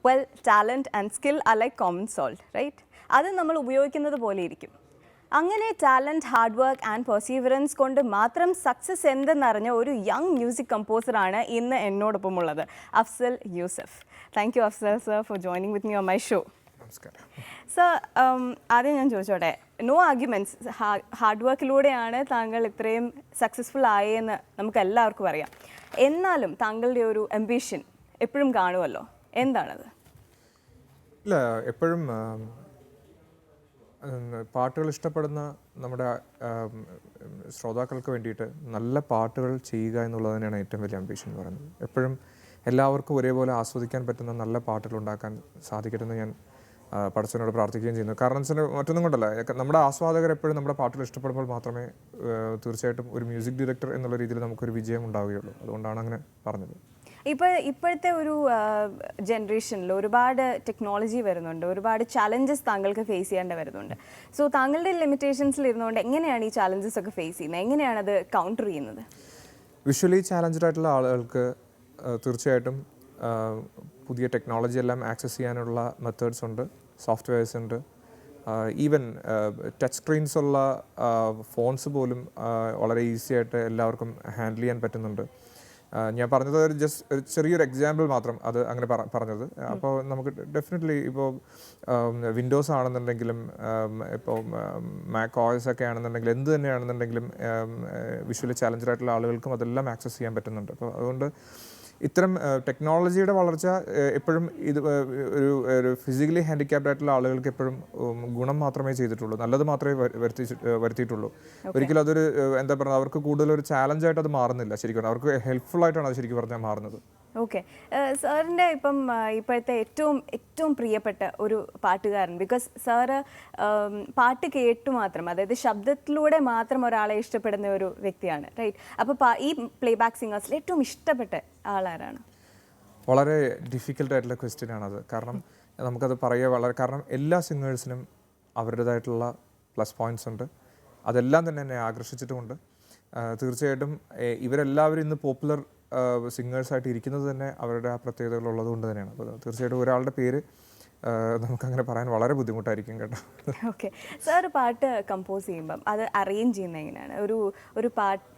Well talent and skill are like common salt right. അത് നമ്മൾ ഉപയോഗിക്കുന്നത് പോലെ ഇരിക്കും. അങ്ങനെ talent, hard work and perseverance കൊണ്ട് മാത്രം സക്സസ് എന്തെന്നറിഞ്ഞ ഒരു യങ് മ്യൂസിക് കമ്പോസറാണ് ഇന്ന് എന്നോടൊപ്പം ഉള്ളത്, Afsal Yusuf. Thank you Afsal sir for joining with me on my show. നമസ്കാരം സർ, ആദ്യം ഞാൻ ചോദിച്ചോട്ടെ, നോ ആർഗ്യുമെൻറ്റ്സ്, ഹാർഡ് വർക്കിലൂടെയാണ് താങ്കൾ ഇത്രയും സക്സസ്ഫുൾ ആയെന്ന് നമുക്ക് എല്ലാവർക്കും അറിയാം. എന്നാലും താങ്കളുടെ ഒരു അംബിഷൻ എപ്പോഴും കാണുമല്ലോ, എന്താണത്? ഇല്ല, എപ്പോഴും പാട്ടുകൾ ഇഷ്ടപ്പെടുന്ന നമ്മുടെ ശ്രോതാക്കൾക്ക് വേണ്ടിയിട്ട് നല്ല പാട്ടുകൾ ചെയ്യുക എന്നുള്ളത് തന്നെയാണ് ഏറ്റവും വലിയ അംബിഷൻ എന്ന് പറയുന്നത്. എപ്പോഴും എല്ലാവർക്കും ഒരേപോലെ ആസ്വദിക്കാൻ പറ്റുന്ന നല്ല പാട്ടുകൾ ഉണ്ടാക്കാൻ സാധിക്കട്ടെ എന്ന് ഞാൻ പടച്ചവനോട് പ്രാർത്ഥിക്കുകയും ചെയ്യുന്നു. കാരണം വെച്ചാൽ മറ്റൊന്നും കൊണ്ടല്ല, നമ്മുടെ ആസ്വാദകർ എപ്പോഴും നമ്മുടെ പാട്ടുകൾ ഇഷ്ടപ്പെടുമ്പോൾ മാത്രമേ തീർച്ചയായിട്ടും ഒരു മ്യൂസിക് ഡയറക്ടർ എന്നുള്ള രീതിയിൽ നമുക്കൊരു വിജയം ഉണ്ടാവുകയുള്ളൂ. അതുകൊണ്ടാണ് അങ്ങനെ പറഞ്ഞത്. ഇപ്പോഴത്തെ ഒരു ജനറേഷനിൽ ഒരുപാട് ടെക്നോളജി വരുന്നുണ്ട്, ഒരുപാട് ചാലഞ്ചസ് താങ്കൾക്ക് ഫേസ് ചെയ്യേണ്ടി വരുന്നുണ്ട്. സോ താങ്കളുടെ ലിമിറ്റേഷൻസിൽ ഇരുന്നുകൊണ്ട് എങ്ങനെയാണ് ഈ ചാലഞ്ചസ് ഒക്കെ ഫേസ് ചെയ്യുന്നത്, എങ്ങനെയാണ് അത് കൗണ്ടർ ചെയ്യുന്നത്? വിഷ്വലി ചാലഞ്ച്ഡ് ആയിട്ടുള്ള ആളുകൾക്ക് തീർച്ചയായിട്ടും പുതിയ ടെക്നോളജി എല്ലാം ആക്സസ് ചെയ്യാനുള്ള മെത്തേഡ്സ് ഉണ്ട്, സോഫ്റ്റ്വെയർസ് ഉണ്ട്. ഈവൻ ടച്ച് സ്ക്രീൻസ് ഉള്ള ഫോൺസ് പോലും വളരെ ഈസി ആയിട്ട് എല്ലാവർക്കും ഹാൻഡിൽ ചെയ്യാൻ പറ്റുന്നുണ്ട്. ഞാൻ പറഞ്ഞത് ഒരു ചെറിയൊരു എക്സാമ്പിൾ മാത്രം, അത് അങ്ങനെ പറഞ്ഞത്. അപ്പോൾ നമുക്ക് ഡെഫിനറ്റ്ലി ഇപ്പോൾ വിൻഡോസ് ആണെന്നുണ്ടെങ്കിലും ഇപ്പോൾ മാക് ഓയസ് ഒക്കെ ആണെന്നുണ്ടെങ്കിലും എന്ത് തന്നെയാണെന്നുണ്ടെങ്കിലും വിഷ്വലി ചാലഞ്ചഡ് ആയിട്ടുള്ള ആളുകൾക്കും അതെല്ലാം ആക്സസ് ചെയ്യാൻ പറ്റുന്നുണ്ട്. അപ്പോൾ അതുകൊണ്ട് ഇത്തരം ടെക്നോളജിയുടെ വളർച്ച എപ്പോഴും ഇത് ഒരു ഫിസിക്കലി ഹാൻഡിക്യാപ്ഡ് ആയിട്ടുള്ള ആളുകൾക്ക് എപ്പോഴും ഗുണം മാത്രമേ ചെയ്തിട്ടുള്ളൂ, നല്ലത് മാത്രമേ വരുത്തിയിട്ടുള്ളൂ. ഒരിക്കലും അതൊരു എന്താ പറയുക, അവർക്ക് കൂടുതലൊരു ചാലഞ്ചായിട്ട് അത് മാറുന്നില്ല. ശരിക്കും അവർക്ക് ഹെൽപ്ഫുൾ ആയിട്ടാണ് അത് ശരിക്കും പറഞ്ഞാൽ മാറുന്നത്. ഓക്കെ, സാറിൻ്റെ ഇപ്പോഴത്തെ ഏറ്റവും പ്രിയപ്പെട്ട ഒരു പാട്ടുകാരൻ, ബിക്കോസ് സാറ് പാട്ട് കേട്ടു മാത്രം, അതായത് ശബ്ദത്തിലൂടെ മാത്രം ഒരാളെ ഇഷ്ടപ്പെടുന്ന ഒരു വ്യക്തിയാണ്, റൈറ്റ്? അപ്പോൾ ഈ പ്ലേ ബാക്ക് സിംഗേഴ്സിൽ ഏറ്റവും ഇഷ്ടപ്പെട്ട ആളാരാണ്? വളരെ ഡിഫിക്കൽട്ട് ആയിട്ടുള്ള ക്വസ്റ്റ്യൻ ആണത്. കാരണം നമുക്കത് പറയുക കാരണം എല്ലാ സിംഗേഴ്സിനും അവരുടേതായിട്ടുള്ള പ്ലസ് പോയിൻറ്റ്സ് ഉണ്ട്. അതെല്ലാം തന്നെ എന്നെ ആകർഷിച്ചിട്ടുമുണ്ട്. തീർച്ചയായിട്ടും ഇവരെല്ലാവരും ഇന്ന് പോപ്പുലർ സിംഗേഴ്സായിട്ട് ഇരിക്കുന്നത് തന്നെ അവരുടെ ആ പ്രത്യേകതകൾ ഉള്ളത് കൊണ്ട് തന്നെയാണ്. അപ്പോൾ തീർച്ചയായിട്ടും ഒരാളുടെ പേര് നമുക്കങ്ങനെ പറയാൻ വളരെ ബുദ്ധിമുട്ടായിരിക്കും കേട്ടോ. ഓക്കെ, സാർ പാട്ട് കമ്പോസ് ചെയ്യുമ്പം അത് അറേഞ്ച് ചെയ്യുന്നത് എങ്ങനെയാണ്?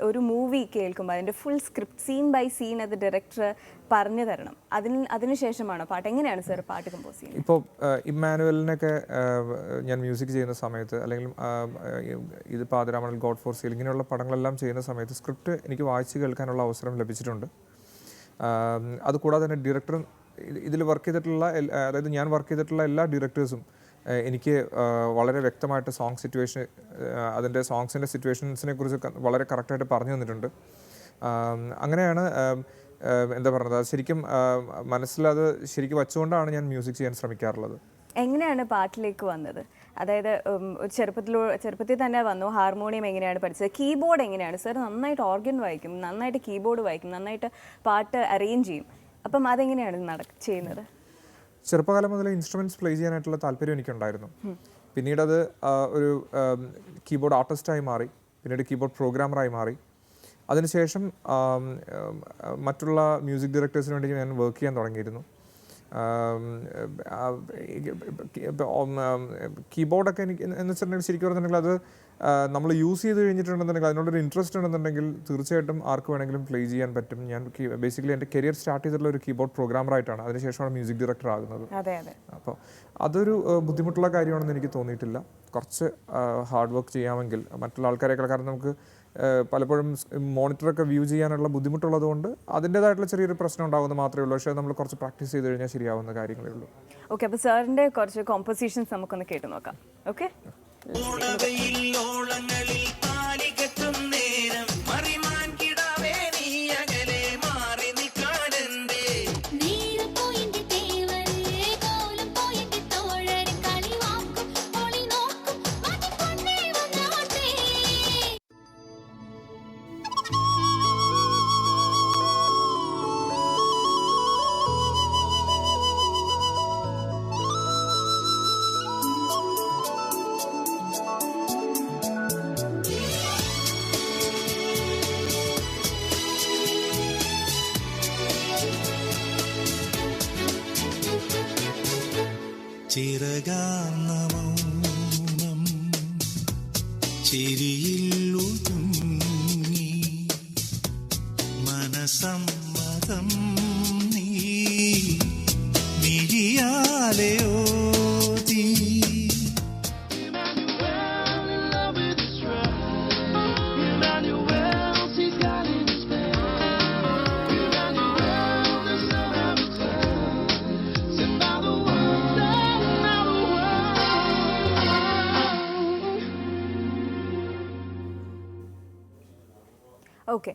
ഒരു മൂവി കേൾക്കുമ്പോൾ അതിൻ്റെ full script scene by scene അത് ഡയറക്ടർ പറഞ്ഞു തരണം, അതിനുശേഷമാണോ പാട്ട്? എങ്ങനെയാണ് സാർ പാട്ട് കമ്പോസ് ചെയ്യുന്നത്? ഇപ്പോൾ ഇമ്മാനുവലിനൊക്കെ ഞാൻ മ്യൂസിക് ചെയ്യുന്ന സമയത്ത്, അല്ലെങ്കിൽ ഇതിപ്പോൾ ആതിരാമണൽ, ഗോഡ് ഫോർ സീൽ, ഇങ്ങനെയുള്ള പടങ്ങളെല്ലാം ചെയ്യുന്ന സമയത്ത് സ്ക്രിപ്റ്റ് എനിക്ക് വായിച്ച് കേൾക്കാനുള്ള അവസരം ലഭിച്ചിട്ടുണ്ട്. അതുകൂടാതെ തന്നെ ഡയറക്ടർ ഇതിൽ വർക്ക് ചെയ്തിട്ടുള്ള, അതായത് ഞാൻ വർക്ക് ചെയ്തിട്ടുള്ള എല്ലാ ഡയറക്ടേഴ്സും എനിക്ക് വളരെ വ്യക്തമായിട്ട് സോങ് സിറ്റുവേഷൻ, അതിൻ്റെ സോങ്സിൻ്റെ സിറ്റുവേഷൻസിനെ കുറിച്ച് വളരെ കറക്റ്റായിട്ട് പറഞ്ഞു തന്നിട്ടുണ്ട്. അങ്ങനെയാണ് എന്താ പറയുന്നത്, അത് ശരിക്കും മനസ്സിലത് ശരിക്കും വച്ചുകൊണ്ടാണ് ഞാൻ മ്യൂസിക് ചെയ്യാൻ ശ്രമിക്കാറുള്ളത്. എങ്ങനെയാണ് പാട്ടിലേക്ക് വന്നത്? അതായത് ചെറുപ്പത്തിൽ തന്നെ വന്നു, ഹാർമോണിയം എങ്ങനെയാണ് പഠിച്ചത്, കീബോർഡ് എങ്ങനെയാണ്? സാർ നന്നായിട്ട് ഓർഗൻ വായിക്കും, നന്നായിട്ട് കീബോർഡ് വായിക്കും, നന്നായിട്ട് പാട്ട് അറേഞ്ച് ചെയ്യും. അപ്പം അതെങ്ങനെയാണ് ചെയ്യുന്നത്? ചെറുപ്പകാലം മുതൽ ഇൻസ്ട്രുമെൻറ്റ്സ് പ്ലേ ചെയ്യാനായിട്ടുള്ള താല്പര്യം എനിക്കുണ്ടായിരുന്നു. പിന്നീട് അത് ഒരു കീബോർഡ് ആർട്ടിസ്റ്റായി മാറി, പിന്നീട് കീബോർഡ് പ്രോഗ്രാമറായി മാറി. അതിനുശേഷം മറ്റുള്ള മ്യൂസിക് ഡയറക്ടേഴ്സിന് വേണ്ടി ഞാൻ വർക്ക് ചെയ്യാൻ തുടങ്ങിയിരുന്നു. കീബോർഡൊക്കെ എനിക്ക് എന്ന് വെച്ചിട്ടുണ്ടെങ്കിൽ ശരിക്കും പറഞ്ഞിട്ടുണ്ടെങ്കിൽ അത് നമ്മൾ യൂസ് ചെയ്ത് കഴിഞ്ഞിട്ടുണ്ടെന്നുണ്ടെങ്കിൽ, അതിനോടൊരു ഇൻട്രസ്റ്റ് ഉണ്ടെന്നുണ്ടെങ്കിൽ തീർച്ചയായിട്ടും ആർക്ക് വേണമെങ്കിലും പ്ലേ ചെയ്യാൻ പറ്റും. ഞാൻ ബേസിക്കലി എൻ്റെ കരിയർ സ്റ്റാർട്ട് ചെയ്തിട്ടുള്ള ഒരു കീബോർഡ് പ്രോഗ്രാമറായിട്ടാണ്, അതിനുശേഷമാണ് മ്യൂസിക് ഡയറക്ടർ ആകുന്നത്. അപ്പോൾ അതൊരു ബുദ്ധിമുട്ടുള്ള കാര്യമാണെന്ന് എനിക്ക് തോന്നിയിട്ടില്ല. കുറച്ച് ഹാർഡ് വർക്ക് ചെയ്യാമെങ്കിൽ മറ്റുള്ള ആൾക്കാരെക്കാൾ, കാരണം നമുക്ക് പലപ്പോഴും മോണിറ്ററൊക്കെ വ്യൂ ചെയ്യാനുള്ള ബുദ്ധിമുട്ടുള്ളത് കൊണ്ട് അതിൻ്റേതായിട്ടുള്ള ചെറിയൊരു പ്രശ്നം ഉണ്ടാകുന്നത് മാത്രമേ ഉള്ളൂ. പക്ഷേ നമ്മൾ കുറച്ച് പ്രാക്ടീസ് ചെയ്ത് കഴിഞ്ഞാൽ ശരിയാവുന്ന കാര്യങ്ങളേ ഉള്ളൂ. ഓക്കെ, അപ്പോൾ സാറിൻ്റെ കുറച്ച് കോമ്പോസിഷൻസ് നമുക്കൊന്ന് കേട്ട് നോക്കാം. ഓക്കെ. ചിറകാർന്ന മൗനം ചിരിയിൽ ഒതുങ്ങി മനസമ്മതം നീ മിഴിയാലെയോതി ഓക്കെ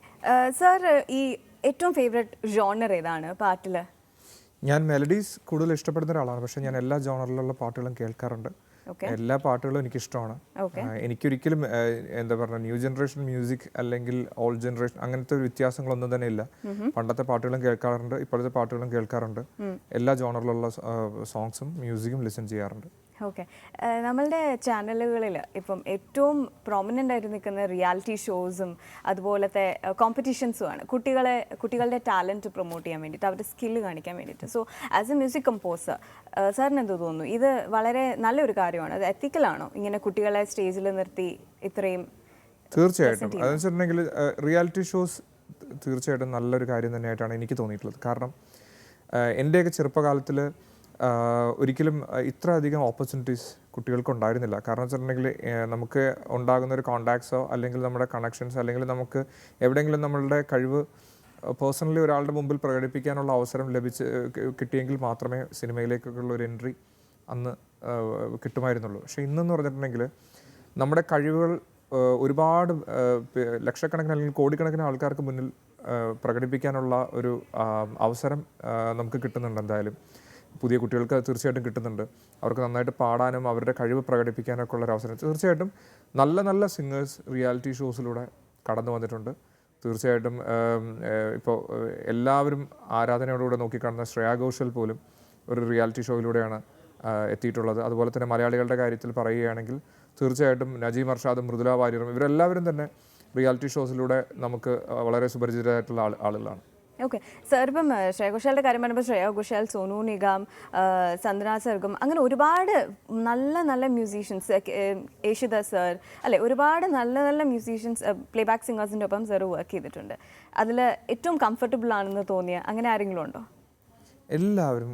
സാർ, ഈ ഏറ്റവും ഫേവറേറ്റ് ജോണർ ഏതാണ് പാട്ടിൽ? ഞാൻ മെലഡീസ് കൂടുതൽ ഇഷ്ടപ്പെടുന്ന ഒരാളാണ്, പക്ഷേ ഞാൻ എല്ലാ ജോണറിലുള്ള പാട്ടുകളും കേൾക്കാറുണ്ട്. എല്ലാ പാട്ടുകളും എനിക്കിഷ്ടമാണ്. എനിക്കൊരിക്കലും എന്താ പറയുക, ന്യൂ ജനറേഷൻ മ്യൂസിക് അല്ലെങ്കിൽ ഓൾഡ് ജനറേഷൻ അങ്ങനത്തെ ഒരു വ്യത്യാസങ്ങളൊന്നും തന്നെ ഇല്ല. പണ്ടത്തെ പാട്ടുകളും കേൾക്കാറുണ്ട്, ഇപ്പോഴത്തെ പാട്ടുകളും കേൾക്കാറുണ്ട്. എല്ലാ ജോണറിലുള്ള സോങ്സും മ്യൂസിക്കും ലിസൺ ചെയ്യാറുണ്ട്. ഓക്കെ, നമ്മളുടെ ചാനലുകളിൽ ഇപ്പം ഏറ്റവും പ്രോമിനൻ്റ് ആയിട്ട് നിൽക്കുന്ന റിയാലിറ്റി ഷോസും അതുപോലത്തെ കോമ്പറ്റീഷൻസുമാണ് കുട്ടികളുടെ ടാലൻറ്റ് പ്രൊമോട്ട് ചെയ്യാൻ വേണ്ടിയിട്ട്, അവരുടെ സ്കില്ല് കാണിക്കാൻ വേണ്ടിയിട്ട്. So as A music composer സാറിന് എന്ത് തോന്നുന്നു? ഇത് വളരെ നല്ലൊരു കാര്യമാണ്. അത് എത്തിക്കലാണോ ഇങ്ങനെ കുട്ടികളെ സ്റ്റേജിൽ നിർത്തി ഇത്രയും? തീർച്ചയായിട്ടും. അതെന്ന് വെച്ചിട്ടുണ്ടെങ്കിൽ റിയാലിറ്റി ഷോസ് തീർച്ചയായിട്ടും നല്ലൊരു കാര്യം തന്നെയായിട്ടാണ് എനിക്ക് തോന്നിയിട്ടുള്ളത്. കാരണം എൻ്റെയൊക്കെ ചെറുപ്പകാലത്തിൽ ഒരിക്കലും ഇത്ര അധികം ഓപ്പർച്യൂണിറ്റീസ് കുട്ടികൾക്ക് ഉണ്ടായിരുന്നില്ല. കാരണം വെച്ചിട്ടുണ്ടെങ്കിൽ നമുക്ക് ഉണ്ടാകുന്ന ഒരു കോണ്ടാക്ട്സോ അല്ലെങ്കിൽ നമ്മുടെ കണക്ഷൻസ് അല്ലെങ്കിൽ നമുക്ക് എവിടെയെങ്കിലും നമ്മളുടെ കഴിവ് പേഴ്സണലി ഒരാളുടെ മുമ്പിൽ പ്രകടിപ്പിക്കാനുള്ള അവസരം കിട്ടിയെങ്കിൽ മാത്രമേ സിനിമയിലേക്കുള്ള ഒരു എൻട്രി അന്ന് കിട്ടുമായിരുന്നുള്ളൂ. പക്ഷേ ഇന്നെന്ന് പറഞ്ഞിട്ടുണ്ടെങ്കിൽ നമ്മുടെ കഴിവുകൾ ഒരുപാട് ലക്ഷക്കണക്കിന് അല്ലെങ്കിൽ കോടിക്കണക്കിന് ആൾക്കാർക്ക് മുന്നിൽ പ്രകടിപ്പിക്കാനുള്ള ഒരു അവസരം നമുക്ക് കിട്ടുന്നുണ്ട്. എന്തായാലും പുതിയ കുട്ടികൾക്ക് തീർച്ചയായിട്ടും കിട്ടുന്നുണ്ട്. അവർക്ക് നന്നായിട്ട് പാടാനും അവരുടെ കഴിവ് പ്രകടിപ്പിക്കാനൊക്കെ ഉള്ളൊരു അവസരം തീർച്ചയായിട്ടും നല്ല നല്ല സിംഗേഴ്സ് റിയാലിറ്റി ഷോസിലൂടെ കടന്നു വന്നിട്ടുണ്ട്. തീർച്ചയായിട്ടും ഇപ്പോൾ എല്ലാവരും ആരാധനയോടുകൂടെ നോക്കിക്കാണുന്ന ശ്രേയാ ഘോഷൽ പോലും ഒരു റിയാലിറ്റി ഷോയിലൂടെയാണ് എത്തിയിട്ടുള്ളത്. അതുപോലെ തന്നെ മലയാളികളുടെ കാര്യത്തിൽ പറയുകയാണെങ്കിൽ തീർച്ചയായിട്ടും നജീം അർഷാദും മൃദുല വാര്യറും ഇവരെല്ലാവരും തന്നെ റിയാലിറ്റി ഷോസിലൂടെ നമുക്ക് വളരെ സുപരിചിതരായിട്ടുള്ള ആളുകളാണ്. ഓക്കെ സാർ, ഇപ്പം ശ്രേയ ഘോഷാലിൻ്റെ കാര്യം പറയുമ്പോൾ ശ്രേയ ഘോഷാൽ, സോനു നിഗം, സന്ദന സർഗം, അങ്ങനെ ഒരുപാട് നല്ല നല്ല മ്യൂസീഷ്യൻസ്, യേശുദാസ് സർ അല്ലെ, ഒരുപാട് നല്ല നല്ല മ്യൂസീഷ്യൻസ് പ്ലേ ബാക്ക് സിംഗേഴ്സിൻ്റെ ഒപ്പം സാർ വർക്ക് ചെയ്തിട്ടുണ്ട്. അതിൽ ഏറ്റവും കംഫർട്ടബിൾ ആണെന്ന് തോന്നിയ അങ്ങനെ ആരെങ്കിലും ഉണ്ടോ? എല്ലാവരും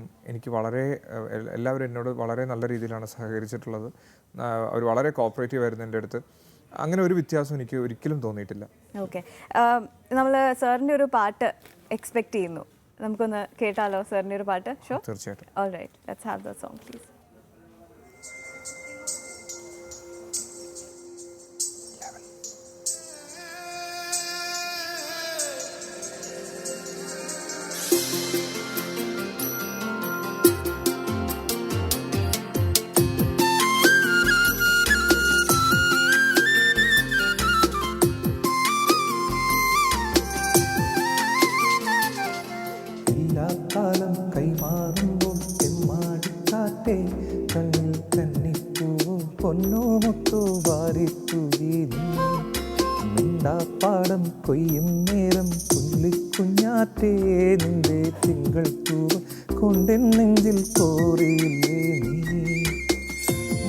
എല്ലാവരും എന്നോട് വളരെ നല്ല രീതിയിലാണ് സഹകരിച്ചിട്ടുള്ളത്. അവർ വളരെ കോപ്പറേറ്റീവ് ആയിരുന്നു എൻ്റെ അടുത്ത്. അങ്ങനെ ഒരു വ്യത്യാസം എനിക്ക് ഒരിക്കലും തോന്നിയിട്ടില്ല. ഓക്കെ, നമ്മൾ സാറിൻ്റെ ഒരു പാട്ട് എക്സ്പെക്ട് ചെയ്യുന്നു. നമുക്കൊന്ന് കേട്ടാലോ സാറിൻ്റെ ഒരു പാട്ട്? ഷോ, തീർച്ചയായിട്ടും. All right, let's have the song please. കാലം കൈമാറുമ്പോൾ തെമ്മാടിക്കാറ്റേ കണ്ണിൽ കന്നിപ്പൂവോ പൊന്നോ മുത്തോ വാരിത്തൂകി മിണ്ടാപ്പാടം കൊയ്യും നേരം പുള്ളിക്കുഞ്ഞാറ്റേ നിന്റെ തിങ്കൾ പൂവ് കൊണ്ടെൻ നെഞ്ചിൽ കോറിയില്ലേ നീ.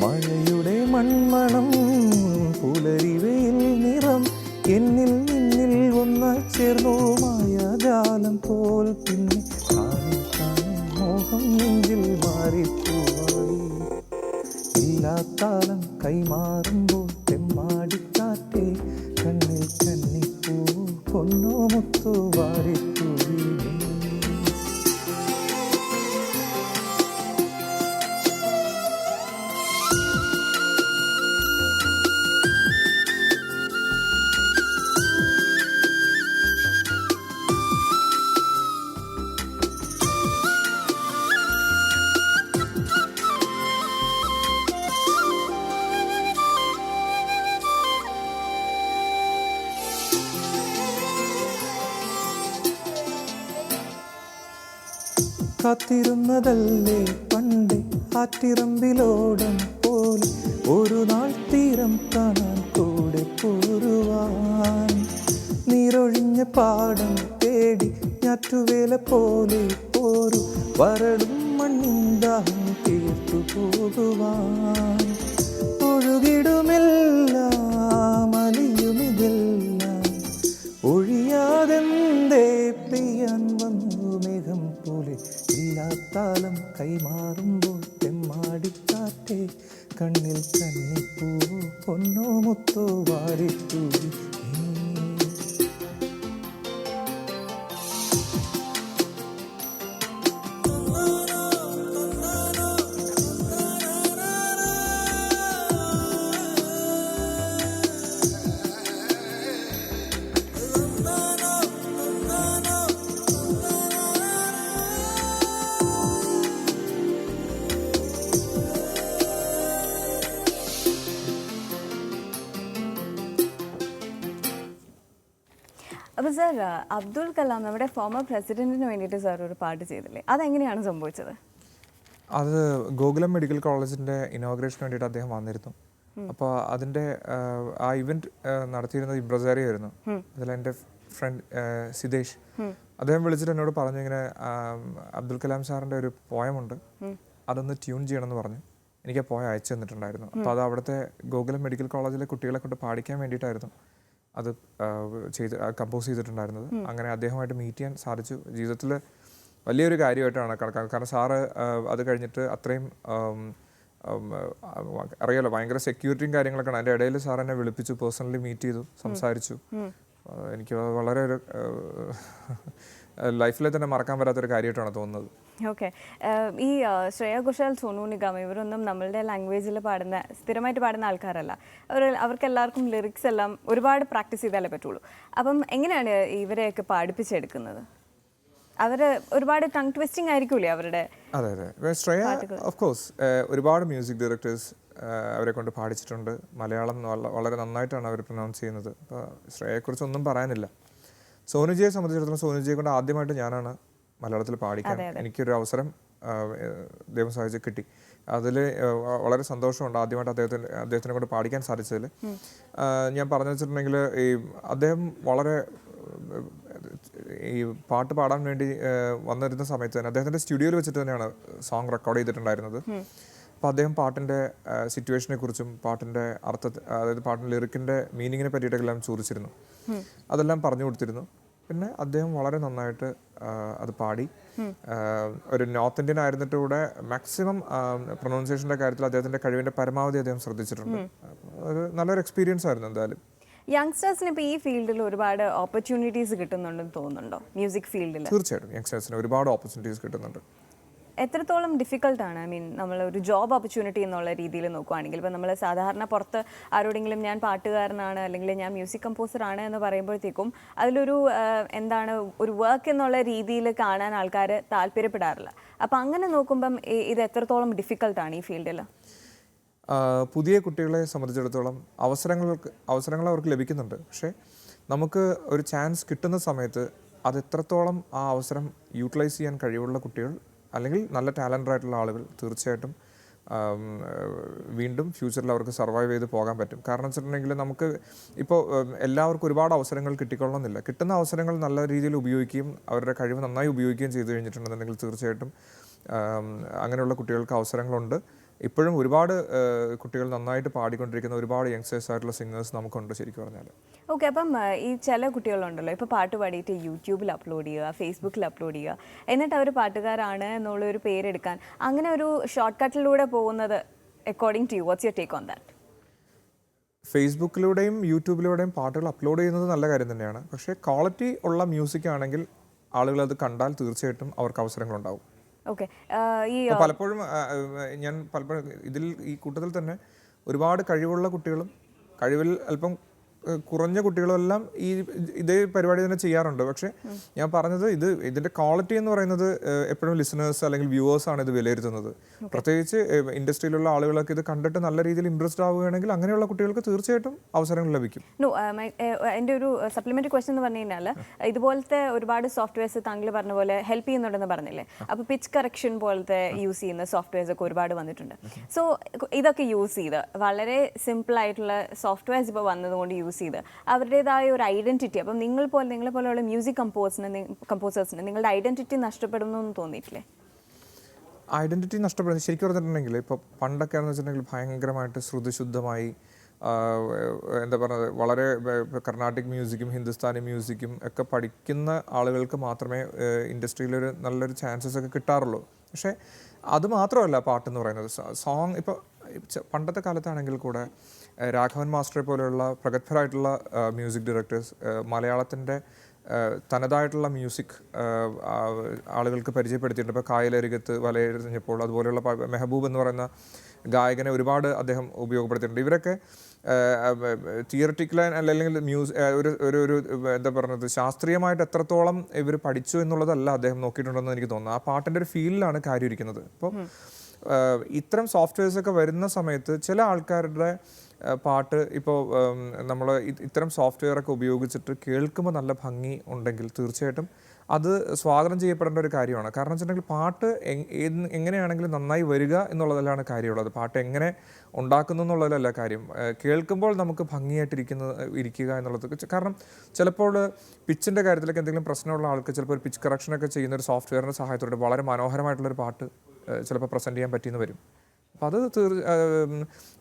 മഴയുടെ മൺമണം പുലരിവയിൽ നിറം എന്നിൽ നിന്നിൽ ഒന്നായി ചേർന്നോ മായാജാലം പോൽ. പിന്നെ മോഹം നെഞ്ചിൽ മാറിപ്പോയി. ഇല്ലാത്താലം കൈമാറുമ്പോൾ തെമ്മാടിക്കാറ്റേ കണ്ണിൽ കന്നിപ്പൂ പൊന്നോ മുത്തോ വാരിത്തൂവി. കാത്തിരുന്നതല്ലേ പണ്ട് ആറ്റിറമ്പിലോടം പോലെ ഒരു നാൾ തീരം കാണാൻ കൂടെ പോരുവാൻ. നീരൊഴിഞ്ഞ പാടം തേടി ഞാറ്റുവേല പോലെ പോരു വരളും മണ്ണിൻ ദാഹം തീർത്ത് ഒത്തുപോകുവാൻ ഒഴുകിടുമെല്ലാം അലിയുമിതെല്ലാം ഒഴിയാതെന്തേ പെയ്യാൻ വന്നു മേഘം പോലെ ഇല്ലാത്താലം കൈമാറുമ്പോൾ തെമ്മാടിക്കാറ്റേ കണ്ണിൽ കന്നിപ്പൂ പൊന്നോ മുത്തോ വാരിത്തൂവി അപ്പോൾ സാർ, അബ്ദുൾ കലാം നമ്മുടെ ഫോമർ പ്രസിഡന്റിന് വേണ്ടിയിട്ട് സാർ ഒരു പാട്ട് ചെയ്തില്ലേ, അതെങ്ങനെയാണ് സംഭവിച്ചത്? അത് ഗോകുലം മെഡിക്കൽ കോളേജിൻ്റെ ഇനോഗ്രേഷന് വേണ്ടിയിട്ട് അദ്ദേഹം വന്നിരുന്നു. അപ്പോൾ അതിൻ്റെ ആ ഇവൻറ്റ് നടത്തിയിരുന്നത് ഇബ്രസാരി ആയിരുന്നു. അതിൽ എൻ്റെ ഫ്രണ്ട് സിതേഷ് അദ്ദേഹം വിളിച്ചിട്ട് എന്നോട് പറഞ്ഞു, ഇങ്ങനെ അബ്ദുൽ കലാം സാറിൻ്റെ ഒരു പോയമുണ്ട്, അതൊന്ന് ട്യൂൺ ചെയ്യണമെന്ന് പറഞ്ഞു. എനിക്ക് ആ പോയ അയച്ചു തന്നിട്ടുണ്ടായിരുന്നു. അപ്പോൾ അത് അവിടുത്തെ ഗോകുലം മെഡിക്കൽ കോളേജിലെ കുട്ടികളെ കൊണ്ട് പാടിക്കാൻ വേണ്ടിയിട്ടായിരുന്നു അത് കമ്പോസ് ചെയ്തിട്ടുണ്ടായിരുന്നത്. അങ്ങനെ അദ്ദേഹമായിട്ട് മീറ്റ് ചെയ്യാൻ സാധിച്ചു. ജീവിതത്തിൽ വലിയൊരു കാര്യമായിട്ടാണ് കണക്കാക്കുന്നത്. കാരണം സാറ് അത് കഴിഞ്ഞിട്ട് അത്രയും അറിയാലോ, ഭയങ്കര സെക്യൂരിറ്റിയും കാര്യങ്ങളൊക്കെയാണ്. അതിൻ്റെ ഇടയിൽ സാർ എന്നെ വിളിപ്പിച്ചു, പേഴ്സണലി മീറ്റ് ചെയ്തു, സംസാരിച്ചു. എനിക്ക് വളരെ ഒരു ലൈഫിലെ തന്നെ മറക്കാൻ പറ്റാത്തൊരു കാര്യമായിട്ടാണ് തോന്നുന്നത്. ഓക്കെ, ഈ ശ്രേയ ഘോഷാൽ, സോനു നിഗം ഇവരൊന്നും നമ്മളുടെ ലാംഗ്വേജിൽ സ്ഥിരമായിട്ട് പാടുന്ന ആൾക്കാരല്ല. അവർക്ക് എല്ലാവർക്കും ലിറിക്സ് എല്ലാം ഒരുപാട് പ്രാക്ടീസ് ചെയ്താലേ പറ്റുള്ളൂ. അപ്പം എങ്ങനെയാണ് ഇവരെയൊക്കെ പാടിപ്പിച്ചെടുക്കുന്നത്? അവർ ഒരുപാട് ടങ് ട്വിസ്റ്റിംഗ് ആയിരിക്കൂലേ അവരുടെ? അതെ അതെ, ശ്രേയ ഓഫ് കോഴ്സ് ഒരുപാട് മ്യൂസിക് ഡയറക്ടേഴ്സ് അവരെ കൊണ്ട് പാടിച്ചിട്ടുണ്ട്. മലയാളം വളരെ നന്നായിട്ടാണ് അവർ പ്രൊനൗൺസ് ചെയ്യുന്നത്. അപ്പോൾ ശ്രേയയെക്കുറിച്ച് ഒന്നും പറയാനില്ല. സോനുജിയെ സംബന്ധിച്ചിടത്തോളം സോനുജിയെ കൊണ്ട് ആദ്യമായിട്ട് ഞാനാണ് മലയാളത്തിൽ പാടിക്കാൻ എനിക്കൊരു അവസരം ദൈവം സഹായിച്ച് കിട്ടി. അതിൽ വളരെ സന്തോഷമുണ്ട് ആദ്യമായിട്ട് അദ്ദേഹത്തിനെ കൊണ്ട് പാടിക്കാൻ സാധിച്ചതിൽ. ഞാൻ പറഞ്ഞു വെച്ചിട്ടുണ്ടെങ്കിൽ ഈ അദ്ദേഹം വളരെ ഈ പാട്ട് പാടാൻ വേണ്ടി വന്നിരുന്ന സമയത്ത് തന്നെ അദ്ദേഹത്തിൻ്റെ സ്റ്റുഡിയോയിൽ വെച്ചിട്ട് തന്നെയാണ് സോങ് റെക്കോർഡ് ചെയ്തിട്ടുണ്ടായിരുന്നത്. അപ്പോൾ അദ്ദേഹം പാട്ടിൻ്റെ സിറ്റുവേഷനെ കുറിച്ചും പാട്ടിൻ്റെ അതായത് പാട്ടിൻ്റെ ലിറിക്കിൻ്റെ മീനിങ്ങിനെ പറ്റിയിട്ടെല്ലാം ചോദിച്ചിരുന്നു. അതെല്ലാം പറഞ്ഞു കൊടുത്തിരുന്നു. പിന്നെ അദ്ദേഹം വളരെ നന്നായിട്ട് അത് പാടി. ഒരു നോർത്ത് ഇന്ത്യൻ ആയിരുന്നിട്ട് കൂടെ മാക്സിമം പ്രൊനൗൺസിയേഷൻ്റെ കാര്യത്തിൽ അദ്ദേഹത്തിൻ്റെ കഴിവിൻ്റെ പരമാവധി അദ്ദേഹം ശ്രദ്ധിച്ചിട്ടുണ്ട്. ഒരു നല്ലൊരു എക്സ്പീരിയൻസ് ആയിരുന്നു എന്തായാലും. യങ്സ്റ്റേഴ്സിന് ഇപ്പോൾ ഈ ഫീൽഡിൽ ഒരുപാട് ഓപ്പർച്യൂണിറ്റീസ് കിട്ടുന്നുണ്ടെന്ന് തോന്നുന്നുണ്ടോ? മ്യൂസിക് ഫീൽഡിൽ തീർച്ചയായിട്ടും യങ്സ്റ്റേഴ്സിന് ഒരുപാട് ഓപ്പർച്യൂണിറ്റീസ് കിട്ടുന്നുണ്ട്. എത്രത്തോളം ഡിഫിക്കൽട്ടാണ്? ഐ മീൻ, നമ്മൾ ഒരു ജോബ് ഓപ്പർച്യൂണിറ്റി എന്നുള്ള രീതിയിൽ നോക്കുകയാണെങ്കിൽ, ഇപ്പോൾ നമ്മൾ സാധാരണ പുറത്ത് ആരോടെങ്കിലും ഞാൻ പാട്ടുകാരനാണ് അല്ലെങ്കിൽ ഞാൻ മ്യൂസിക് കമ്പോസറാണ് എന്ന് പറയുമ്പോഴത്തേക്കും അതിലൊരു എന്താണ് ഒരു വർക്ക് എന്നുള്ള രീതിയിൽ കാണാൻ ആൾക്കാർ താല്പര്യപ്പെടാറില്ല. അപ്പോൾ അങ്ങനെ നോക്കുമ്പം ഇത് എത്രത്തോളം ഡിഫിക്കൽട്ടാണ് ഈ ഫീൽഡിൽ? പുതിയ കുട്ടികളെ സംബന്ധിച്ചിടത്തോളം അവസരങ്ങൾ അവർക്ക് ലഭിക്കുന്നുണ്ട്. പക്ഷേ നമുക്ക് ഒരു ചാൻസ് കിട്ടുന്ന സമയത്ത് അത് എത്രത്തോളം ആ അവസരം യൂട്ടിലൈസ് ചെയ്യാൻ കഴിവുള്ള കുട്ടികൾ അല്ലെങ്കിൽ നല്ല ടാലൻ്റഡ് ആയിട്ടുള്ള ആളുകൾ തീർച്ചയായിട്ടും വീണ്ടും ഫ്യൂച്ചറിൽ അവർക്ക് സർവൈവ് ചെയ്ത് പോകാൻ പറ്റും. കാരണം വെച്ചിട്ടുണ്ടെങ്കിൽ നമുക്ക് ഇപ്പോൾ എല്ലാവർക്കും ഒരുപാട് അവസരങ്ങൾ കിട്ടിക്കൊള്ളണമെന്നില്ല. കിട്ടുന്ന അവസരങ്ങൾ നല്ല രീതിയിൽ ഉപയോഗിക്കുകയും അവരുടെ കഴിവ് നന്നായി ഉപയോഗിക്കുകയും ചെയ്തു കഴിഞ്ഞിട്ടുണ്ടെന്നുണ്ടെങ്കിൽ തീർച്ചയായിട്ടും അങ്ങനെയുള്ള കുട്ടികൾക്ക് അവസരങ്ങളുണ്ട്. ഇപ്പോഴും ഒരുപാട് കുട്ടികൾ നന്നായിട്ട് പാടിക്കൊണ്ടിരിക്കുന്ന ഒരുപാട് യങ്സ്റ്റേഴ്സ് ആയിട്ടുള്ള സിംഗേഴ്സ് നമുക്കുണ്ട് ശരിക്കും പറഞ്ഞാൽ. ഓക്കെ, അപ്പം ഈ ചില കുട്ടികളുണ്ടല്ലോ, ഇപ്പോൾ പാട്ട് പാടിയിട്ട് യൂട്യൂബിൽ അപ്ലോഡ് ചെയ്യുക, ഫേസ്ബുക്കിൽ അപ്ലോഡ് ചെയ്യുക, എന്നിട്ട് അവർ പാട്ടുകാരാണ് എന്നുള്ളൊരു പേരെടുക്കാൻ അങ്ങനെ ഒരു ഷോർട്ട് കട്ടിലൂടെ പോകുന്നത് according to you, what's your take on that? ഫേസ്ബുക്കിലൂടെയും യൂട്യൂബിലൂടെയും പാട്ടുകൾ അപ്ലോഡ് ചെയ്യുന്നത് നല്ല കാര്യം തന്നെയാണ്. പക്ഷേ ക്വാളിറ്റി ഉള്ള മ്യൂസിക് ആണെങ്കിൽ ആളുകൾ അത് കണ്ടാൽ തീർച്ചയായിട്ടും അവർക്ക് അവസരങ്ങളുണ്ടാവും. ഓക്കെ, പലപ്പോഴും ഈ കൂട്ടത്തിൽ തന്നെ ഒരുപാട് കഴിവുള്ള കുട്ടികളും കഴിവിൽ അല്പം കുറഞ്ഞ കുട്ടികളെല്ലാം ഇതേ പരിപാടി തന്നെ ചെയ്യാറുണ്ട്. പക്ഷേ ഞാൻ പറഞ്ഞത് ഇതിൻ്റെ ക്വാളിറ്റി എന്ന് പറയുന്നത് എപ്പോഴും ലിസണേഴ്സ് അല്ലെങ്കിൽ വ്യൂവേഴ്സാണ് ഇത് വിലയിരുത്തുന്നത്. പ്രത്യേകിച്ച് ഇൻഡസ്ട്രിയിലുള്ള ആളുകളൊക്കെ ഇത് കണ്ടിട്ട് നല്ല രീതിയിൽ ഇംപ്രസ്ഡ് ആവുകയാണെങ്കിൽ അങ്ങനെയുള്ള കുട്ടികൾക്ക് തീർച്ചയായിട്ടും അവസരങ്ങൾ ലഭിക്കും. എൻ്റെ ഒരു സപ്ലിമെൻ്ററി ക്വസ്റ്റ്യൻ എന്ന് പറഞ്ഞു കഴിഞ്ഞാൽ, ഇതുപോലത്തെ ഒരുപാട് സോഫ്റ്റ്വെയർസ് താങ്കൾ പറഞ്ഞ പോലെ ഹെൽപ്പ് ചെയ്യുന്നുണ്ടെന്ന് പറഞ്ഞില്ലേ? അപ്പോൾ പിച്ച് കറക്ഷൻ പോലത്തെ യൂസ് ചെയ്യുന്ന സോഫ്റ്റ്വെയർസ് ഒക്കെ ഒരുപാട് വന്നിട്ടുണ്ട്. സോ ഇതൊക്കെ യൂസ് ചെയ്ത് വളരെ സിമ്പിളായിട്ടുള്ള സോഫ്റ്റ്വെയർസ് ഇപ്പോൾ വന്നതുകൊണ്ട് യൂസ് ചെയ്ത് അവരുടേതായ ഒരു ഐഡന്റിറ്റി, അപ്പം നിങ്ങളെ പോലെയുള്ള മ്യൂസിക് കമ്പോസേഴ്സിന് നിങ്ങളുടെ ഐഡന്റിറ്റി നഷ്ടപ്പെടുന്നു എന്ന് തോന്നിയിട്ടില്ലേ? ഐഡൻറ്റിറ്റി നഷ്ടപ്പെടുന്നത് ശരിക്കും പറഞ്ഞിട്ടുണ്ടെങ്കിൽ ഇപ്പോൾ പണ്ടൊക്കെയാണെന്ന് വെച്ചിട്ടുണ്ടെങ്കിൽ ഭയങ്കരമായിട്ട് ശ്രുതിശുദ്ധമായി എന്താ പറയുന്നത് വളരെ കർണാട്ടിക് മ്യൂസിക്കും ഹിന്ദുസ്ഥാനി മ്യൂസിക്കും ഒക്കെ പഠിക്കുന്ന ആളുകൾക്ക് മാത്രമേ ഇൻഡസ്ട്രിയിലൊരു നല്ലൊരു ചാൻസസ് ഒക്കെ കിട്ടാറുള്ളൂ. പക്ഷേ അത് മാത്രമല്ല പാട്ടെന്ന് പറയുന്നത്. സോങ് ഇപ്പോൾ പണ്ടത്തെ കാലത്താണെങ്കിൽ കൂടെ രാഘവൻ മാസ്റ്ററെ പോലെയുള്ള പ്രഗത്ഭരായിട്ടുള്ള മ്യൂസിക് ഡയറക്ടേഴ്സ് മലയാളത്തിൻ്റെ തനതായിട്ടുള്ള മ്യൂസിക് ആളുകൾക്ക് പരിചയപ്പെടുത്തിയിട്ടുണ്ട്. ഇപ്പോൾ കായലരികത്ത് വലയെറിഞ്ഞപ്പോൾ അതുപോലെയുള്ള മെഹബൂബ് എന്ന് പറയുന്ന ഗായകനെ ഒരുപാട് അദ്ദേഹം ഉപയോഗപ്പെടുത്തിയിട്ടുണ്ട്. ഇവരൊക്കെ തിയററ്റിക്കൽ അല്ലെങ്കിൽ ഒരു ഒരു ഒരു എന്താ പറയുന്നത് ശാസ്ത്രീയമായിട്ട് എത്രത്തോളം ഇവർ പഠിച്ചു എന്നുള്ളതല്ല അദ്ദേഹം നോക്കിയിട്ടുണ്ടെന്ന് എനിക്ക് തോന്നുന്നു. ആ പാട്ടിൻ്റെ ഒരു ഫീലിലാണ് കാര്യം ഇരിക്കുന്നത്. അപ്പോൾ ഇത്തരം സോഫ്റ്റ്വെയർസൊക്കെ വരുന്ന സമയത്ത് ചില ആൾക്കാരുടെ പാട്ട് ഇപ്പോൾ നമ്മൾ ഇത്തരം സോഫ്റ്റ്വെയറൊക്കെ ഉപയോഗിച്ചിട്ട് കേൾക്കുമ്പോൾ നല്ല ഭംഗി ഉണ്ടെങ്കിൽ തീർച്ചയായിട്ടും അത് സ്വാഗതം ചെയ്യപ്പെടേണ്ട ഒരു കാര്യമാണ്. കാരണം വെച്ചിട്ടുണ്ടെങ്കിൽ പാട്ട് എങ്ങനെയാണെങ്കിലും നന്നായി വരിക എന്നുള്ളതിലാണ് കാര്യമുള്ളത്. പാട്ട് എങ്ങനെ ഉണ്ടാക്കുന്നു എന്നുള്ളതിലല്ല കാര്യം. കേൾക്കുമ്പോൾ നമുക്ക് ഇരിക്കുക എന്നുള്ളത്. കാരണം ചിലപ്പോൾ പിച്ചിൻ്റെ കാര്യത്തിലൊക്കെ എന്തെങ്കിലും പ്രശ്നമുള്ള ആൾക്ക് ചിലപ്പോൾ ഒരു പിച്ച് കറക്ഷനൊക്കെ ചെയ്യുന്ന ഒരു സോഫ്റ്റ്വെയറിൻ്റെ സഹായത്തോടെ വളരെ മനോഹരമായിട്ടുള്ളൊരു പാട്ട് ചിലപ്പോൾ പ്രസൻറ്റ് ചെയ്യാൻ പറ്റിയെന്ന് വരും. അപ്പോൾ അത്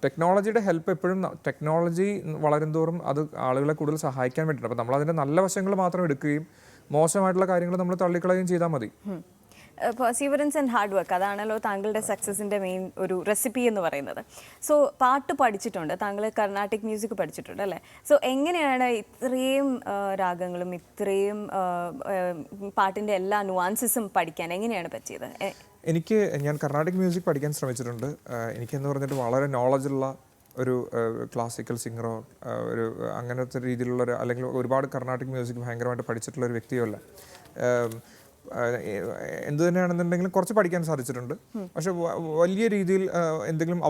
ടെക്നോളജിയുടെ ഹെൽപ്പ് എപ്പോഴും ടെക്നോളജി വളരും തോറും അത് ആളുകളെ കൂടുതൽ സഹായിക്കാൻ വേണ്ടിയിട്ടുണ്ട്. അപ്പോൾ നമ്മളതിൻ്റെ നല്ല വശങ്ങൾ മാത്രം എടുക്കുകയും മോശമായിട്ടുള്ള കാര്യങ്ങൾ നമ്മൾ തള്ളിക്കളയുകയും ചെയ്താൽ മതി. പെർസീവറൻസ് ആൻഡ് ഹാർഡ് വർക്ക് അതാണല്ലോ താങ്കളുടെ സക്സസിൻ്റെ മെയിൻ ഒരു റെസിപ്പി എന്ന് പറയുന്നത്. സോ പാട്ട് പഠിച്ചിട്ടുണ്ട്, താങ്കൾ കർണാട്ടിക് മ്യൂസിക് പഠിച്ചിട്ടുണ്ട് അല്ലേ? സോ എങ്ങനെയാണ് ഇത്രയും രാഗങ്ങളും ഇത്രയും പാട്ടിൻ്റെ എല്ലാ നുവാൻസസും പഠിക്കാൻ എങ്ങനെയാണ് പറ്റിയത്? ഞാൻ കർണാട്ടിക് മ്യൂസിക് പഠിക്കാൻ ശ്രമിച്ചിട്ടുണ്ട്. എനിക്കെന്ന് പറഞ്ഞിട്ട് വളരെ നോളജുള്ള ഒരു ക്ലാസിക്കൽ സിംഗറോ ഒരു അങ്ങനത്തെ രീതിയിലുള്ള അല്ലെങ്കിൽ ഒരുപാട് കർണാട്ടിക് മ്യൂസിക് ഭയങ്കരമായിട്ട് പഠിച്ചിട്ടുള്ള ഒരു വ്യക്തിയല്ല. എന്ത് തന്നെയാണെന്നുണ്ടെങ്കിലും കുറച്ച് പഠിക്കാൻ സാധിച്ചിട്ടുണ്ട്. പക്ഷെ വലിയ രീതിയിൽ എന്തെങ്കിലും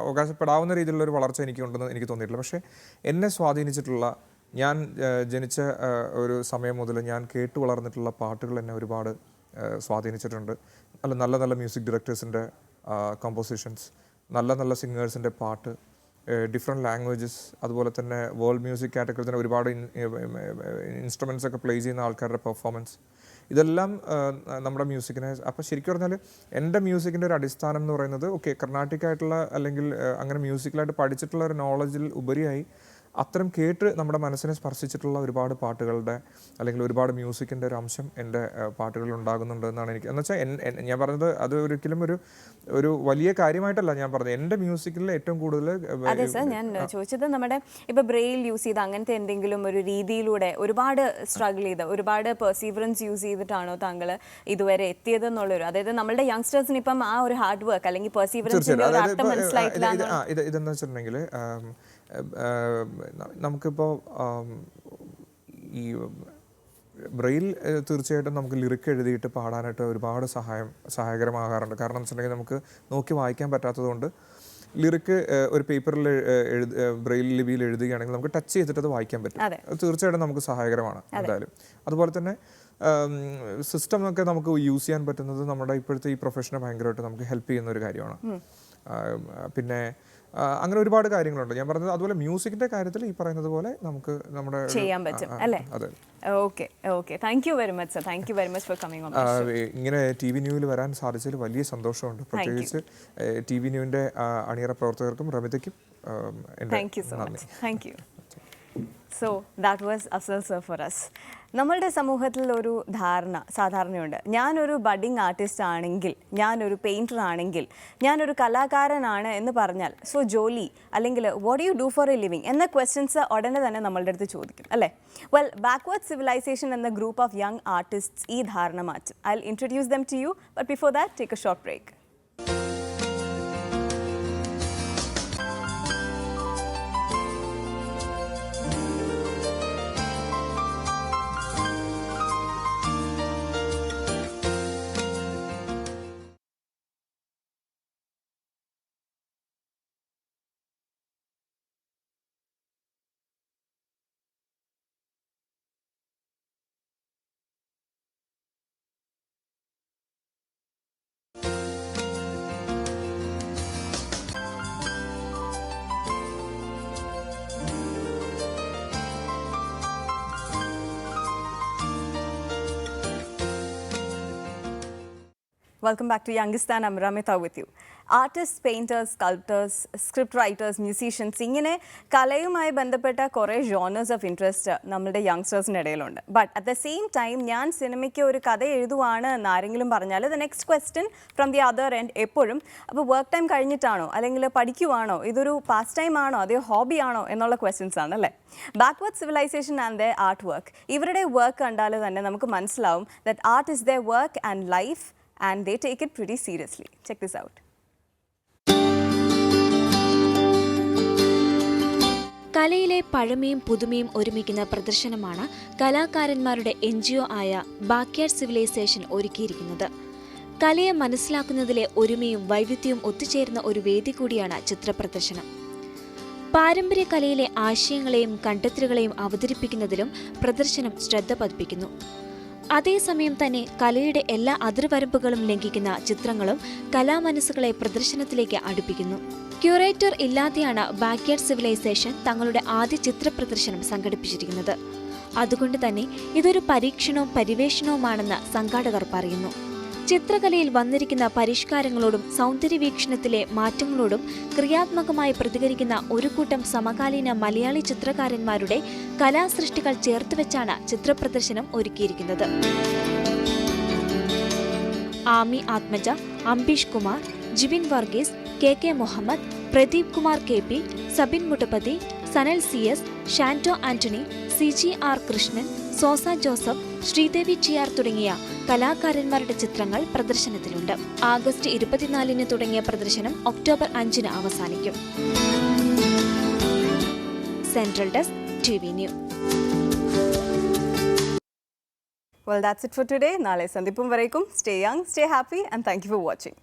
അവകാശപ്പെടാവുന്ന രീതിയിലുള്ള ഒരു വളർച്ച എനിക്കുണ്ടെന്ന് എനിക്ക് തോന്നിയിട്ടില്ല. പക്ഷേ എന്നെ സ്വാധീനിച്ചിട്ടുള്ള ഞാൻ ജനിച്ച ഒരു സമയം മുതൽ ഞാൻ കേട്ടു വളർന്നിട്ടുള്ള പാട്ടുകൾ എന്നെ ഒരുപാട് സ്വാധീനിച്ചിട്ടുണ്ട്. നല്ല നല്ല മ്യൂസിക് ഡയറക്ടേഴ്സിൻ്റെ കമ്പോസിഷൻസ്, നല്ല സിംഗേഴ്സിൻ്റെ പാട്ട്, ഡിഫറെൻറ്റ് ലാംഗ്വേജസ്, അതുപോലെ തന്നെ വേൾഡ് മ്യൂസിക് കാറ്റഗറിയിൽ തന്നെ ഒരുപാട് ഇൻസ്ട്രുമെൻറ്റ്സ് ഒക്കെ പ്ലേ ചെയ്യുന്ന ആൾക്കാരുടെ പെർഫോമൻസ്, ഇതെല്ലാം നമ്മുടെ മ്യൂസിക്കിനെ. അപ്പോൾ ശരിക്കും പറഞ്ഞാൽ എൻ്റെ മ്യൂസിക്കിൻ്റെ ഒരു അടിസ്ഥാനം എന്ന് പറയുന്നത് കർണാട്ടിക് ആയിട്ടുള്ള അല്ലെങ്കിൽ അങ്ങനെ മ്യൂസിക്കലായിട്ട് പഠിച്ചിട്ടുള്ള ഒരു നോളജിൽ ഉപരിയായി അത്തരം കേട്ട് നമ്മുടെ മനസ്സിനെ സ്പർശിച്ചിട്ടുള്ള ഒരുപാട് പാട്ടുകളുടെ അല്ലെങ്കിൽ ഒരുപാട് മ്യൂസിക്കിൻ്റെ ഒരു അംശം എൻ്റെ പാട്ടുകളിൽ ഉണ്ടാകുന്നുണ്ട് എന്നാണ് എനിക്ക്. എന്നുവെച്ചാൽ ഞാൻ പറഞ്ഞത് അത് ഒരിക്കലും ഒരു വലിയ കാര്യമായിട്ടല്ല ഞാൻ പറഞ്ഞത്. എൻ്റെ മ്യൂസിക്കിൽ ഏറ്റവും കൂടുതൽ. അതെ സർ, ഞാൻ ചോദിച്ചത് നമ്മുടെ ഇപ്പോൾ ബ്രെയിൽ യൂസ് ചെയ്ത് അങ്ങനത്തെ എന്തെങ്കിലും ഒരു രീതിയിലൂടെ ഒരുപാട് സ്ട്രഗിൾ ചെയ്ത് ഒരുപാട് പെർസീവറൻസ് യൂസ് ചെയ്തിട്ടാണോ താങ്കൾ ഇതുവരെ എത്തിയതെന്നുള്ളൊരു, അതായത് നമ്മളുടെ യങ്സ്റ്റേഴ്സിന് ഇപ്പം ആ ഒരു ഹാർഡ് വർക്ക് അല്ലെങ്കിൽ പെർസീവറൻസിൻ്റെ ഒരു അർത്ഥം മനസ്സിലായിട്ടില്ല. ഇതെന്ന് വെച്ചിട്ടുണ്ടെങ്കിൽ നമുക്കിപ്പോൾ ഈ ബ്രെയിൽ തീർച്ചയായിട്ടും നമുക്ക് ലിറിക്ക് എഴുതിയിട്ട് പാടാനായിട്ട് ഒരുപാട് സഹായകരമാകാറുണ്ട്. കാരണം എന്ന് വെച്ചിട്ടുണ്ടെങ്കിൽ നമുക്ക് നോക്കി വായിക്കാൻ പറ്റാത്തതുകൊണ്ട് ലിറിക്ക് ഒരു പേപ്പറിൽ ബ്രെയിൽ ലിപിയിൽ എഴുതുകയാണെങ്കിൽ നമുക്ക് ടച്ച് ചെയ്തിട്ട് അത് വായിക്കാൻ പറ്റും. അത് തീർച്ചയായിട്ടും നമുക്ക് സഹായകരമാണ് എന്തായാലും. അതുപോലെ തന്നെ സിസ്റ്റം ഒക്കെ നമുക്ക് യൂസ് ചെയ്യാൻ പറ്റുന്നത് നമ്മുടെ ഇപ്പോഴത്തെ ഈ പ്രൊഫഷനെ ഭയങ്കരമായിട്ട് നമുക്ക് ഹെൽപ്പ് ചെയ്യുന്ന ഒരു കാര്യമാണ്. പിന്നെ അങ്ങനെ ഒരുപാട് കാര്യങ്ങളുണ്ട് ഞാൻ പറഞ്ഞത്. അതുപോലെ മ്യൂസിക്കിന്റെ കാര്യത്തിൽ ഈ പറയുന്നത് പോലെ നമുക്ക് നമ്മുടെ ചെയ്യാൻ പറ്റും അല്ലേ? Okay thank you very much sir. Thank you very much for coming on. ഇങ്ങനെ TV ന്യൂവിൽ വരാൻ സാധിച്ചതിൽ വലിയ സന്തോഷമുണ്ട്. പ്രത്യേകിച്ച് TV ന്യൂവിന്റെ അണിയറ പ്രവർത്തകർക്കും റമിതയ്ക്കും thank you so much. Thank you. So that was Afsal sir for us. നമ്മളുടെ സമൂഹത്തിൽ ഒരു ധാരണ സാധാരണയുണ്ട്, ഞാനൊരു ബഡിങ് ആർട്ടിസ്റ്റ് ആണെങ്കിൽ, ഞാനൊരു പെയിൻറ്റർ ആണെങ്കിൽ, ഞാനൊരു കലാകാരനാണ് എന്ന് പറഞ്ഞാൽ സോ ജോലി അല്ലെങ്കിൽ what you do for a living എന്ന ക്വസ്റ്റ്യൻസ് ഉടനെ തന്നെ നമ്മളുടെ അടുത്ത് ചോദിക്കും അല്ലേ? വെൽ, ബാക്ക്വേർഡ് സിവിലൈസേഷൻ എന്ന ഗ്രൂപ്പ് ഓഫ് യങ് ആർട്ടിസ്റ്റ്സ് ഈ ധാരണ മാറ്റും. I will introduce them to you, but before that take a short break. Welcome back to Youngistan. I'm Ramita with you. Artists, painters, sculptors, script writers, musicians ഇങ്ങനെ കലയുമായി ബന്ധപ്പെട്ട കുറേ genres of interest നമ്മുടെ യങ്സ്റ്റേഴ്സിൻ്റെ ഇടയിലുണ്ട്. But at the same time ഞാൻ സിനിമയ്ക്ക് ഒരു കഥ എഴുതുവാണ് എന്ന് ആരെങ്കിലും പറഞ്ഞാൽ the next question from the other end എപ്പോഴും അപ്പോൾ വർക്ക് ടൈം കഴിഞ്ഞിട്ടാണോ അല്ലെങ്കിൽ പഠിക്കുവാണോ ഇതൊരു പാസ് ടൈം ആണോ അതോ ഹോബി ആണോ എന്നുള്ള ക്വസ്റ്റ്യൻസ് ആണ് അല്ലേ. Backward civilisation and the art work ഇവരുടെ വർക്ക് കണ്ടാൽ തന്നെ നമുക്ക് മനസ്സിലാവും that art is the work and life and they take it pretty seriously. Check this out. കലയിലെ പഴമയും പുതുമയും ഒരുമിക്കുന്ന പ്രദർശനമാണ് കലാകാരന്മാരുടെ NGO ആയ ബാക്ക്യാർഡ് സിവിലൈസേഷൻ ഒരുക്കിയിരിക്കുന്നത്. കലയെ മനസ്സിലാക്കുന്നതിലെ ഒരുമയും വൈവിധ്യവും ഒത്തുചേരുന്ന ഒരു വേദി കൂടിയാണ് ചിത്രപ്രദർശനം. പാരമ്പര്യ കലയിലെ ആശയങ്ങളെയും കണ്ടെത്തലുകളെയും അവതരിപ്പിക്കുന്നതിലും പ്രദർശനം ശ്രദ്ധ പതിപ്പിക്കുന്നു. അതേസമയം തന്നെ കലയുടെ എല്ലാ അതിർവരമ്പുകളും ലംഘിക്കുന്ന ചിത്രങ്ങളും കലാമനസ്സുകളെ പ്രദർശനത്തിലേക്ക് അടുപ്പിക്കുന്നു. ക്യൂറേറ്റർ ഇല്ലാതെയാണ് ബാക്ക്യാർഡ് സിവിലൈസേഷൻ തങ്ങളുടെ ആദ്യ ചിത്രപ്രദർശനം സംഘടിപ്പിച്ചിരിക്കുന്നത്. അതുകൊണ്ട് തന്നെ ഇതൊരു പരീക്ഷണവും പരിവേഷണവുമാണെന്ന് സംഘാടകർ പറയുന്നു. ചിത്രകലയിൽ വന്നിരിക്കുന്ന പരിഷ്കാരങ്ങളോടും സൗന്ദര്യവീക്ഷണത്തിലെ മാറ്റങ്ങളോടും ക്രിയാത്മകമായി പ്രതികരിക്കുന്ന ഒരു കൂട്ടം സമകാലീന മലയാളി ചിത്രകാരന്മാരുടെ കലാസൃഷ്ടികൾ ചേർത്തുവെച്ചാണ് ചിത്രപ്രദർശനം ഒരുക്കിയിരിക്കുന്നത്. Aami Athmaja, Ambeesh Kumar, Jibin Varghese, KK Muhammad, Pradeep Kumar KP, Sabin Muttappathi, Sanal CS, Shanto Antony, CGR Krishnan, Sosa Joseph, Sreedevi Chiyar തുടങ്ങിയ കലാകാരന്മാരുടെ ചിത്രങ്ങൾ പ്രദർശനത്തിലുണ്ട്. ആഗസ്റ്റ് 24 തുടങ്ങിയ പ്രദർശനം ഒക്ടോബർ 5 അവസാനിക്കും. Central desk TV news. Well, that's it for today. നാളെ സന്ദിപ്പും വരേക്കും. Stay young, stay happy and thank you for watching.